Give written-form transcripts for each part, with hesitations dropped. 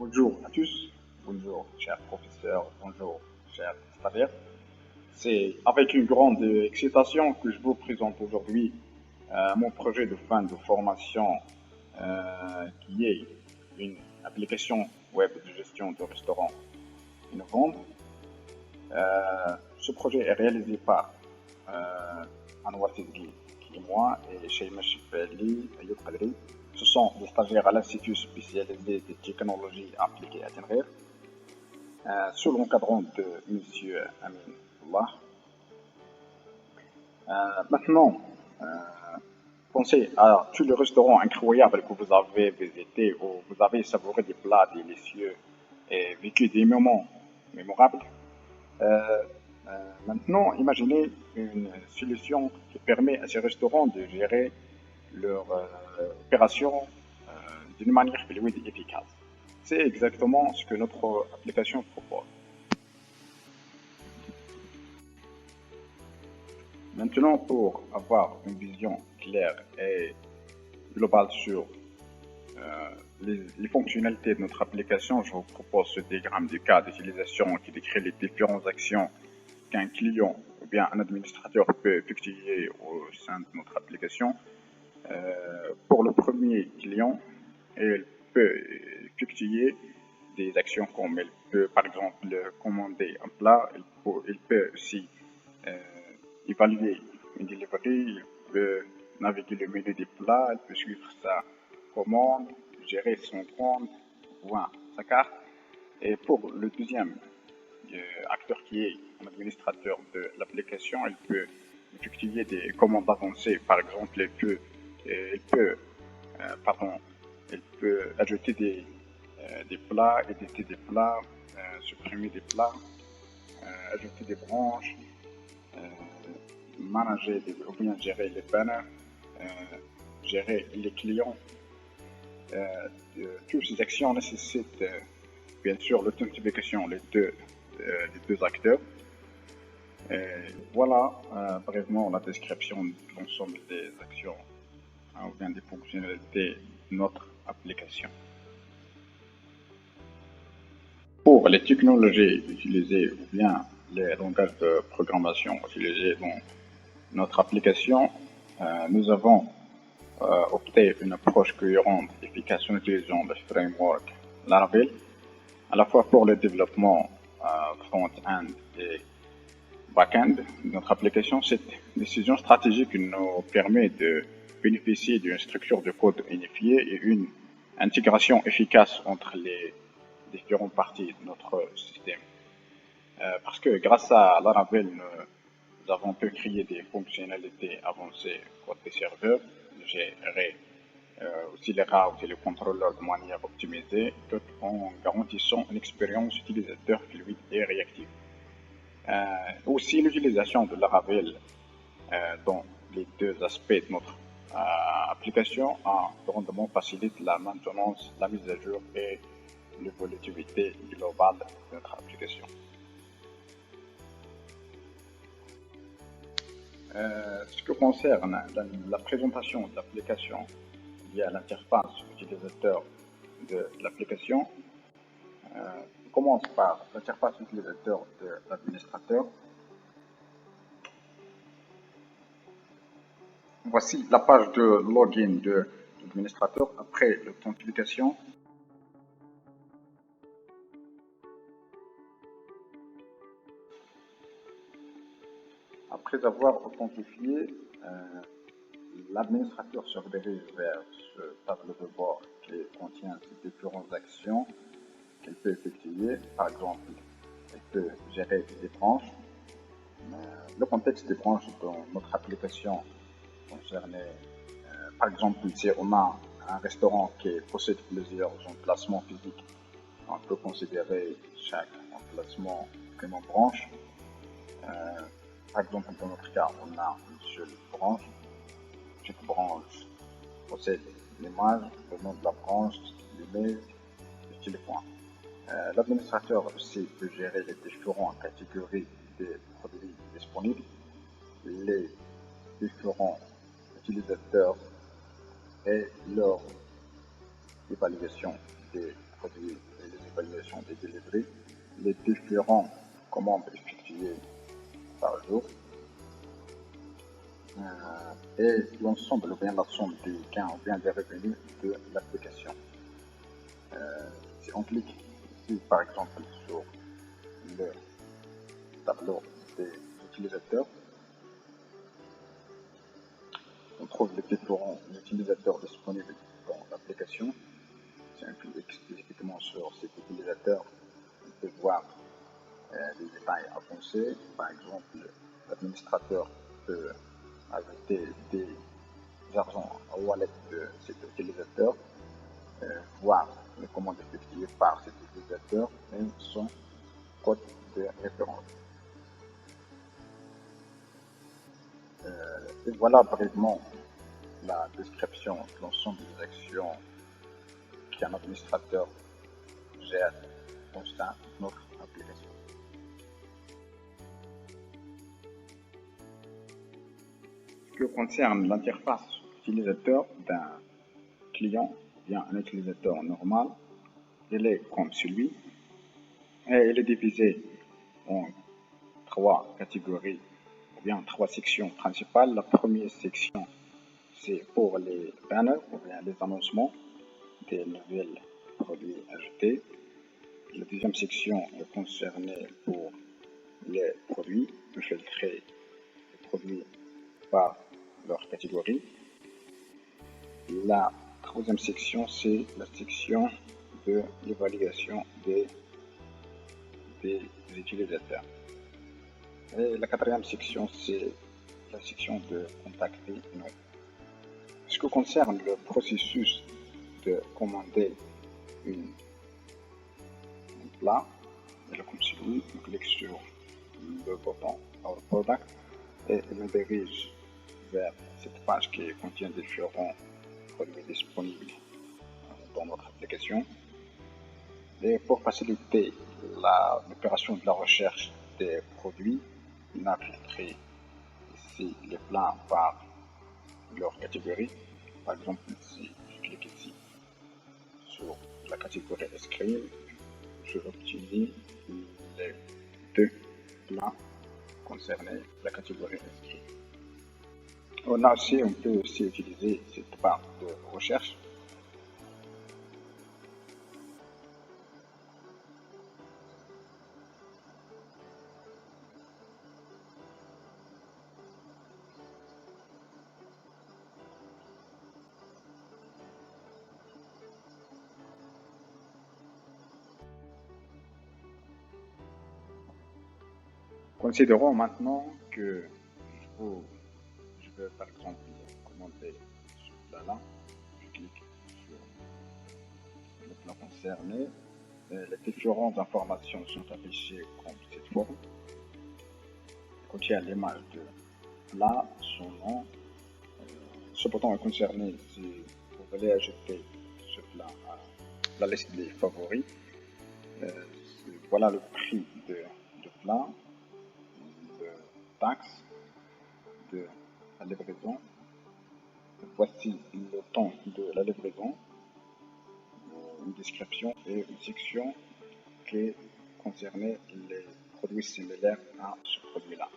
Bonjour à tous, bonjour chers professeurs, bonjour chers stagiaires. C'est avec une grande excitation que je vous présente aujourd'hui mon projet de fin de formation qui est une application web de gestion de restaurants innovante. Ce projet est réalisé par Anwar Tizgi, qui est moi, et Shayma Chifeli Ayoub Qadri. Ce sont des stagiaires à l'Institut spécialisé des technologies appliquées à Tenerife, sous l'encadrement de Monsieur Amin Allah. Maintenant, pensez à tous les restaurants incroyables que vous avez visités, où vous avez savouré des plats délicieux et vécu des moments mémorables. Euh, Maintenant, imaginez une solution qui permet à ces restaurants de gérer leur opération d'une manière fluide et efficace. C'est exactement ce que notre application propose. Maintenant, pour avoir une vision claire et globale sur les fonctionnalités de notre application, je vous propose ce diagramme du cas d'utilisation qui décrit les différentes actions qu'un client ou bien un administrateur peut effectuer au sein de notre application. Pour le premier client, il peut effectuer des actions comme il peut par exemple commander un plat, il peut aussi euh, évaluer une delivery, il peut naviguer le menu des plats, il peut suivre sa commande, gérer son compte, voir sa carte. Et pour le deuxième acteur qui est un administrateur de l'application, il peut effectuer des commandes avancées. Par exemple, il peut, pardon, il peut ajouter des plats, éditer des plats, supprimer des plats, ajouter des branches, euh, manager ou bien gérer les banners, euh, gérer les clients. Toutes ces actions nécessitent bien sûr l'authentification les deux acteurs. Voilà brièvement la description de l'ensemble des actions ou bien des fonctionnalités de notre application. Pour les technologies utilisées ou bien les langages de programmation utilisés dans notre application, nous avons opté une approche cohérente et efficace en utilisant le framework Laravel, à la fois pour le développement front-end et back-end de notre application. Cette décision stratégique nous permet de bénéficier d'une structure de code unifiée et une intégration efficace entre les différentes parties de notre système. Parce que grâce à Laravel, nous avons pu créer des fonctionnalités avancées côté serveur, gérer aussi les routes et les contrôleurs de manière optimisée, tout en garantissant une expérience utilisateur fluide et réactive. Aussi l'utilisation de Laravel dans les deux aspects de notre application a grandement facilité la maintenance, la mise à jour et l'évolutivité globale de notre application. Ce qui concerne la présentation de l'application via l'interface utilisateur de l'application, on commence par l'interface utilisateur de l'administrateur. Voici la page de login de l'administrateur après l'authentification. Après avoir authentifié, l'administrateur se redirige vers ce tableau de bord qui contient ces différentes actions qu'il peut effectuer. Par exemple, il peut gérer des branches. Le contexte des branches dans notre application concernait, par exemple, si on a un restaurant qui possède plusieurs emplacements physiques, on peut considérer chaque emplacement comme une branche. Par exemple, dans notre cas, on a une seule branche. Chaque branche possède l'image, le nom de la branche, l'email, le téléphone. L'administrateur aussi peut gérer les différentes catégories des produits disponibles, les différents utilisateurs et leur évaluation des produits et les livraison des délivreries, les différentes commandes effectuées par jour, et l'ensemble ou bien la somme des gains ou bien des revenus de l'application. Si on clique ici par exemple sur le tableau des utilisateurs, on trouve les différents utilisateurs disponibles dans l'application. Si on clique explicitement sur cet utilisateur, on peut voir les détails avancés. Par exemple, l'administrateur peut ajouter des argents au wallet de cet utilisateur, voir les commandes effectuées par cet utilisateur et son code de référence. Et voilà brièvement la description de l'ensemble des actions qu'un administrateur gère au sein de notre application. Ce qui concerne l'interface utilisateur d'un client ou bien un utilisateur normal, il est comme celui et il est divisé en trois catégories ou bien trois sections principales. La première section, c'est pour les banners ou bien les annoncements des nouvelles produits ajoutés. La deuxième section est concernée pour les produits, filtrer les produits par leur catégorie. La troisième section, c'est la section de l'évaluation des utilisateurs. Et la quatrième section, c'est la section de contacter nous. Ce qui concerne le processus de commander un plat, comme celui, on clique sur le bouton Our Product et il nous dirige vers cette page qui contient différents produits disponibles dans notre application. Et pour faciliter l'opération de la recherche des produits, on a filtré ici les plats par leur catégorie. Par exemple, si je clique ici sur la catégorie Ice Cream, je obtiens les deux plats concernés la catégorie Ice Cream. On peut aussi utiliser cette barre de recherche. Considérons maintenant que je veux par exemple commander ce plat-là. Je clique sur le plat concerné. Les différentes informations sont affichées comme cette forme. Il contient l'image de plat, son nom. Ce bouton est concerné si vous voulez ajouter ce plat à la liste des favoris. Voilà le prix de plat, de taxe, de la livraison. Voici le temps de la livraison, une description et une section qui concernait les produits similaires à ce produit-là.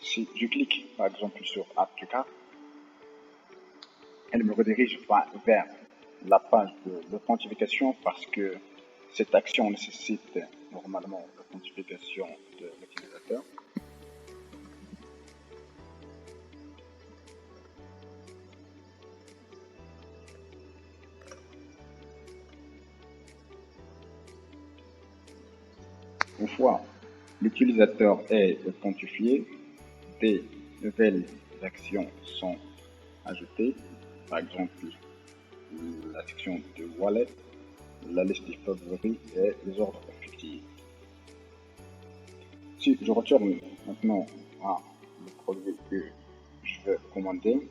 Si je clique par exemple sur Add to Cart, elle me redirige vers la page de l'authentification parce que cette action nécessite normalement l'authentification de l'utilisateur. Une fois l'utilisateur est authentifié, des nouvelles actions sont ajoutées, par exemple la section de wallet, la liste des favoris et les ordres effectués. Si je retourne maintenant à le produit que je veux commander,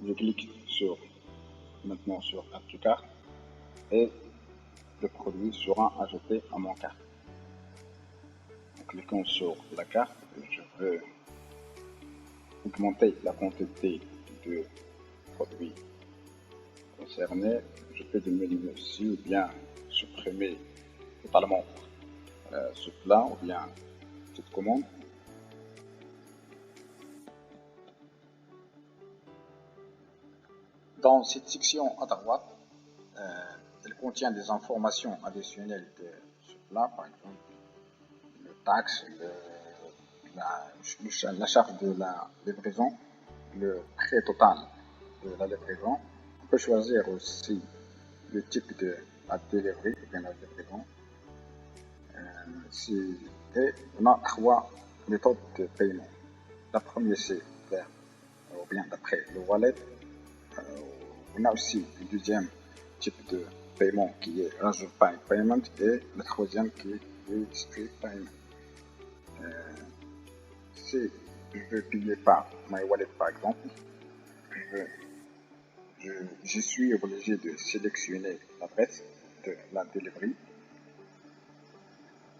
je clique maintenant sur Add to Cart et le produit sera ajouté à mon carte. En cliquant sur la carte, je veux augmenter la quantité de produits concernés. Je peux diminuer aussi ou bien supprimer totalement ce plat ou bien cette commande. Dans cette section à droite, elle contient des informations additionnelles de ce plat, par exemple le taxe, la charge de la livraison, le prix total de la livraison. On peut choisir aussi le type de la delivery ou bien la livraison. Et on a trois méthodes de paiement. La première c'est vers, ou bien d'après le wallet. On a aussi le deuxième type de paiement qui est Razor Pay Payment et le troisième qui est Street Payment. Si je veux payer par My Wallet par exemple, je suis obligé de sélectionner l'adresse de la delivery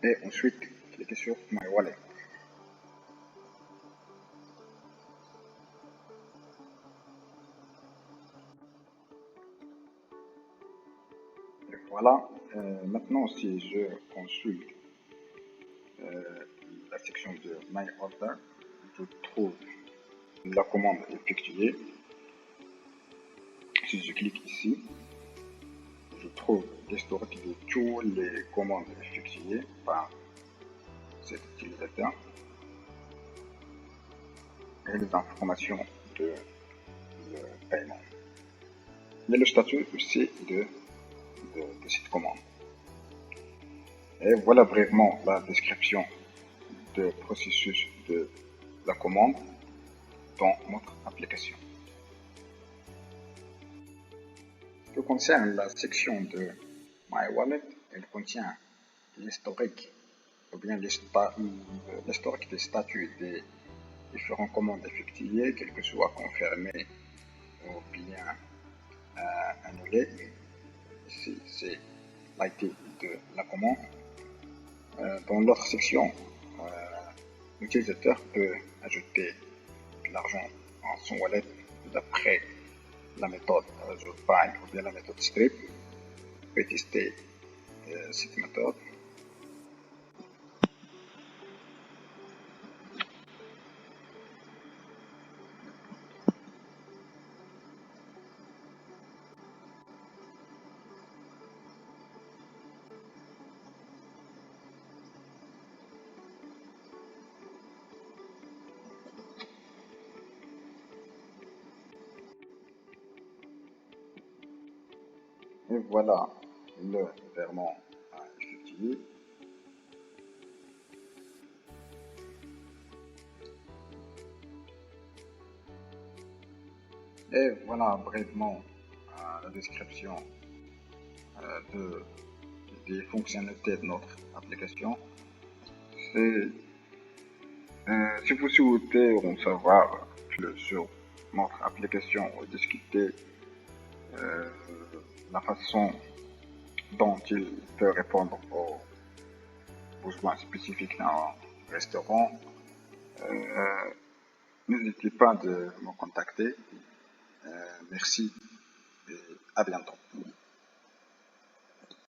et ensuite cliquer sur My Wallet. Et voilà, maintenant si je consulte la section de My Order, je trouve la commande effectuée. Si je clique ici, je trouve l'historique de toutes les commandes effectuées par cet utilisateur et les informations de paiement. Et le statut aussi de cette commande. Et voilà brièvement la description du processus de la commande dans notre application. Ce qui concerne la section de My Wallet, elle contient l'historique ou bien l'historique des statuts des différentes commandes effectuées, quel que soit confirmé ou bien annulé. Ici, c'est l'ID de la commande. Dans l'autre section, l'utilisateur peut ajouter de l'argent en son wallet d'après la méthode Razor Pay ou bien la méthode Strip. On peut tester cette méthode. Et voilà le virement à effectuer. Et voilà brièvement la description des fonctionnalités de notre application. Si vous souhaitez en savoir plus sur notre application ou discuter euh, la façon dont il peut répondre aux besoins spécifiques d'un restaurant, n'hésitez pas de me contacter. Merci et à bientôt.